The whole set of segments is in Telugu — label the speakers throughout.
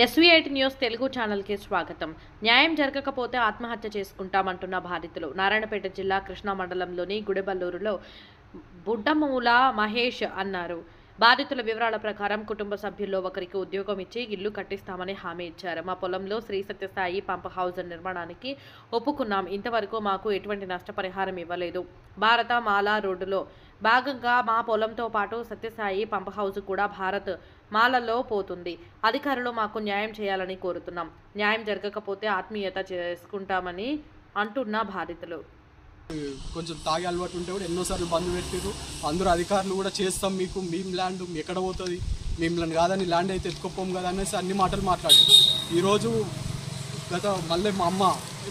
Speaker 1: SV8 న్యూస్ తెలుగు ఛానల్కి స్వాగతం. న్యాయం జరగకపోతే ఆత్మహత్య చేసుకుంటామంటున్న బాధితులు. నారాయణపేట జిల్లా కృష్ణా మండలంలోని గుడెబల్లూరులో బుడ్డమూల మహేష్ అన్నారు. బాధితుల వివరాల ప్రకారం కుటుంబ సభ్యుల్లో ఒకరికి ఉద్యోగం ఇచ్చి ఇల్లు కట్టిస్తామని హామీ ఇచ్చారు. మా పొలంలో శ్రీ సత్యసాయి పంప్ హౌస్ నిర్మాణానికి ఒప్పుకున్నాం. ఇంతవరకు మాకు ఎటువంటి నష్టపరిహారం ఇవ్వలేదు. భారత మాలా రోడ్డులో భాగంగా మా పొలంతో పాటు సత్యసాయి పంప్ హౌస్ కూడా భారత్ మాలలో పోతుంది. అధికారులు మాకు న్యాయం చేయాలని కోరుతున్నాం. న్యాయం జరగకపోతే ఆత్మీయత చేసుకుంటామని అంటున్న బాధితులు.
Speaker 2: కొంచెం తాగే అలవాటు ఉంటే కూడా ఎన్నోసార్లు బంద్ పెట్టారు. అందరూ అధికారులు కూడా చేస్తాం, మీకు మేము ల్యాండ్ ఎక్కడ పోతుంది, మేము కాదని ల్యాండ్ అయితే ఎత్తుకోపోం కదా అనేసి అన్ని మాటలు మాట్లాడారు. ఈరోజు మళ్ళీ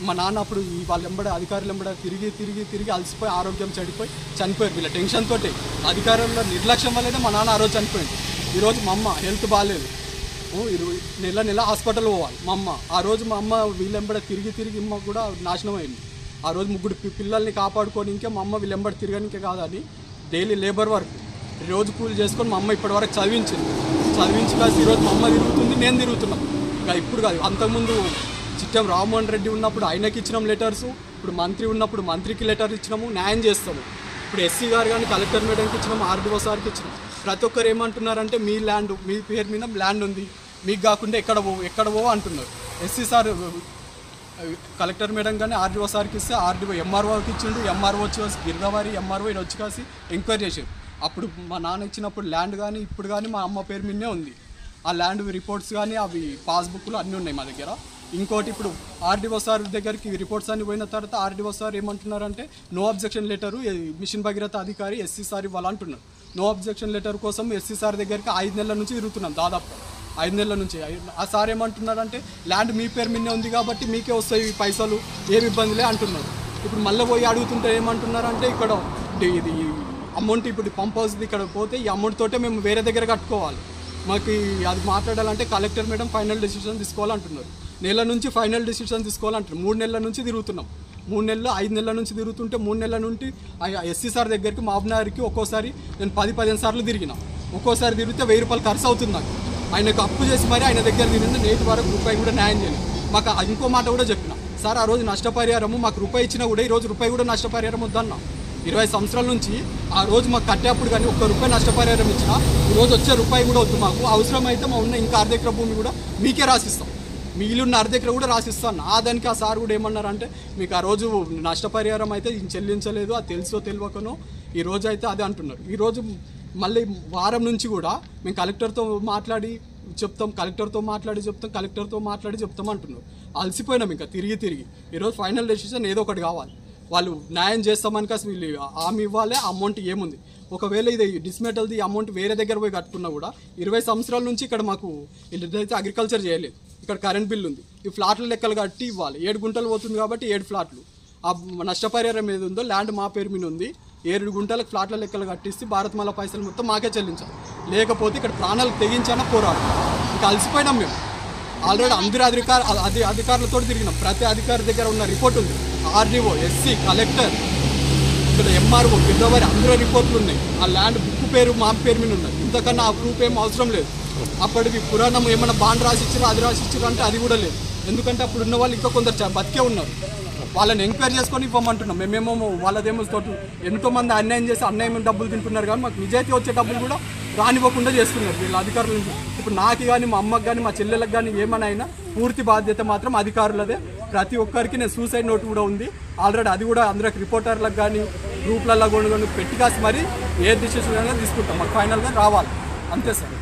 Speaker 2: మా నాన్న అప్పుడు వాళ్ళ వెంబడ అధికారులు వెంబడ తిరిగి అలసిపోయి ఆరోగ్యం చెడిపోయి చనిపోయారు. వీళ్ళ టెన్షన్ తోటి అధికారుల నిర్లక్ష్యం వల్లనే మా నాన్న ఆ రోజు చనిపోయింది. ఈరోజు మా అమ్మ హెల్త్ బాగాలేదు, నెల హాస్పిటల్ పోవాలి. ఆ రోజు మా అమ్మ వీళ్ళ వెంబడ తిరిగి అమ్మ కూడా నాశనం అయింది. ఆ రోజు ముగ్గురు పిల్లల్ని కాపాడుకొని ఇంకా మా అమ్మ వీళ్ళెంబడి తిరగనికే కాదని డైలీ లేబర్ వర్క్ రోజు కూలి చేసుకొని మా అమ్మ ఇప్పటివరకు చదివించి కాసి ఈరోజు మా అమ్మ తిరుగుతుంది, నేను తిరుగుతున్నాం. ఇంకా ఇప్పుడు కాదు, అంతకుముందు చిట్టం రామ్మోహన్ రెడ్డి ఉన్నప్పుడు ఆయనకి ఇచ్చినాం లెటర్స్, ఇప్పుడు మంత్రి ఉన్నప్పుడు మంత్రికి లెటర్ ఇచ్చినాము, న్యాయం చేస్తాము. ఇప్పుడు ఎస్సీ గారు కానీ కలెక్టర్ మేడంకి ఇచ్చినాము, ఆర్డీఓ సార్కి ఇచ్చినాం. ప్రతి ఒక్కరు ఏమంటున్నారంటే మీ ల్యాండ్, మీ పేరు మీద ల్యాండ్ ఉంది, మీకు కాకుండా ఎక్కడ పో అంటున్నారు. ఎస్సీ సార్ కలెక్టర్ మేడం కానీ ఆర్డీఓ సార్కి ఇస్తే ఆర్డీఓ ఎంఆర్ఓకి ఇచ్చిండు. ఎంఆర్ఓ వచ్చి గిరిదావారి ఎంఆర్ఓ ఈయన వచ్చి కాసి ఎంక్వైరీ చేశారు. అప్పుడు మా నాన్న ఇచ్చినప్పుడు ల్యాండ్ కానీ ఇప్పుడు కానీ మా అమ్మ పేరు మీదనే ఉంది. ఆ ల్యాండ్ రిపోర్ట్స్ కానీ అవి పాస్బుక్లు అన్నీ ఉన్నాయి మా దగ్గర. ఇంకోటి ఇప్పుడు ఆర్డీఓ సార్ దగ్గరికి రిపోర్ట్స్ అన్ని పోయిన తర్వాత ఆర్డీఓ సార్ ఏమంటున్నారంటే no objection letter mission Bhagiratha అధికారి ఎస్సీ సార్ ఇవ్వాలంటున్నారు. నో అబ్జెక్షన్ లెటర్ కోసం ఎస్సీ సార్ దగ్గరికి 5 నెలల నుంచి తిరుగుతున్నాం, దాదాపు 5 నెలల నుంచి. ఆ సార్ ఏమంటున్నారంటే ల్యాండ్ మీ పేరు మీదే ఉంది కాబట్టి మీకే వస్తాయి పైసలు, ఏమి ఇబ్బందిలే అంటున్నారు. ఇప్పుడు మళ్ళీ పోయి అడుగుతుంటే ఏమంటున్నారంటే ఇక్కడ ఇది అమౌంట్ ఇప్పుడు పంప్ హౌస్ ఇక్కడ పోతే ఈ అమౌంట్ తోటే మేము వేరే దగ్గర కట్టుకోవాలి, మాకు అది మాట్లాడాలంటే కలెక్టర్ మేడం ఫైనల్ డెసిషన్ తీసుకోవాలంటున్నారు. నెల నుంచి ఫైనల్ డెసిషన్ తీసుకోవాలంటారు. 3 నెలల నుంచి తిరుగుతున్నాం. 3 నెలలు 5 నెలల నుంచి తిరుగుతుంటే 3 నెలల నుండి ఎస్సీ సార్ దగ్గరికి మాబ్నగర్కి ఒక్కోసారి నేను 10-15 సార్లు తిరిగిన. ఒక్కోసారి తిరిగితే 1000 రూపాయలు ఖర్చు అవుతుంది నాకు. ఆయనకు అప్పు చేసి మరి ఆయన దగ్గర తిరిగింది, నేటి వరకు రూపాయి కూడా న్యాయం చేయలేదు. మాకు ఇంకో మాట కూడా చెప్పిన, సార్ ఆ రోజు నష్టపరిహారము మాకు రూపాయి ఇచ్చినా కూడా ఈరోజు రూపాయి కూడా నష్టపరిహారం వద్దన్నా. 20 సంవత్సరాల నుంచి ఆ రోజు మాకు కట్టేప్పుడు కానీ ₹1 నష్టపరిహారం ఇచ్చినా ఈరోజు వచ్చే రూపాయి కూడా వద్దు మాకు. అవసరమైతే మా ఉన్న ఇంకా అర్ధెకర భూమి కూడా మీకే రాసిస్తాం, మిగిలిన అర్ధెకర కూడా రాసిస్తాను. దానికి ఆ సార్ కూడా ఏమన్నారంటే మీకు ఆ రోజు నష్టపరిహారం అయితే చెల్లించలేదు, అది తెలుసో తెలియకనో ఈరోజు అయితే అదే అంటున్నారు. ఈరోజు మళ్ళీ వారం నుంచి కూడా మేము కలెక్టర్తో మాట్లాడి చెప్తాం అంటున్నారు. అలసిపోయినాం ఇంకా తిరిగి. ఈరోజు ఫైనల్ డెసిషన్ ఏదో ఒకటి కావాలి. వాళ్ళు న్యాయం చేస్తామని కాసి వీళ్ళు హామీ ఇవ్వాలి. అమౌంట్ ఏముంది, ఒకవేళ ఇది డిస్మెటల్ది అమౌంట్ వేరే దగ్గర పోయి కట్టుకున్నా కూడా 20 సంవత్సరాల నుంచి ఇక్కడ మాకు ఇదైతే అగ్రికల్చర్ చేయలేదు, ఇక్కడ కరెంట్ బిల్లు ఉంది, ఈ ఫ్లాట్ల లెక్కలు కట్టి ఇవ్వాలి. 7 గుంటలు పోతుంది కాబట్టి 7 ఫ్లాట్లు. ఆ నష్టపరిహారం ఏది ఉందో ల్యాండ్ మా పేరు మీద ఉంది, 7 గుంటలకు ఫ్లాట్ల లెక్కలు కట్టిస్తే భారత్ మాల పైసలు మొత్తం మాకే చెల్లించాలి. లేకపోతే ఇక్కడ ప్రాణాలు తెగించానా పోరాడు. ఇంకా అలసిపోయినాం మేము. ఆల్రెడీ అందరి అధికారులతో తిరిగినాం. ప్రతి అధికారి దగ్గర ఉన్న రిపోర్ట్ ఉంది. ఆర్డీఓ, ఎస్సీ, కలెక్టర్, ఇక్కడ ఎంఆర్ఓ, గిరిదావారి అందరూ రిపోర్ట్లు ఉన్నాయి. ఆ ల్యాండ్ బుక్ పేరు మా పేరు మీద ఉన్నది. ఇంతకన్నా ఆ ప్రూఫ్ ఏం అవసరం లేదు. అప్పటికి పురాణం ఏమైనా బాండ్ రాసిచ్చారో అది రాసిచ్చారో అంటే అది కూడా లేదు. ఎందుకంటే అప్పుడు ఉన్న వాళ్ళు ఇంకా కొందరు బతికే ఉన్నారు. వాళ్ళని ఎంక్వైరీ చేసుకొని ఇవ్వమంటున్నాం. మేమేమో వాళ్ళదేమో తోటి ఎంతోమంది అన్యాయం చేసి అన్యాయం డబ్బులు తింటున్నారు, కానీ మాకు నిజాయితీ వచ్చే డబ్బులు కూడా రానివ్వకుండా చేస్తున్నారు వీళ్ళ అధికారులు. ఇప్పుడు నాకు కానీ మా అమ్మకి కానీ మా చెల్లెలకు కానీ ఏమైనా అయినా పూర్తి బాధ్యత మాత్రం అధికారులదే. ప్రతి ఒక్కరికి నేను సూసైడ్ నోట్ కూడా ఉంది ఆల్రెడీ. అది కూడా అందరికి రిపోర్టర్లకు కానీ గ్రూప్లలో కూడా పెట్టి కాసి మరి ఏ డిసిషన్ అయినా తీసుకుంటాం. మాకు ఫైనల్గా రావాలి, అంతే సార్.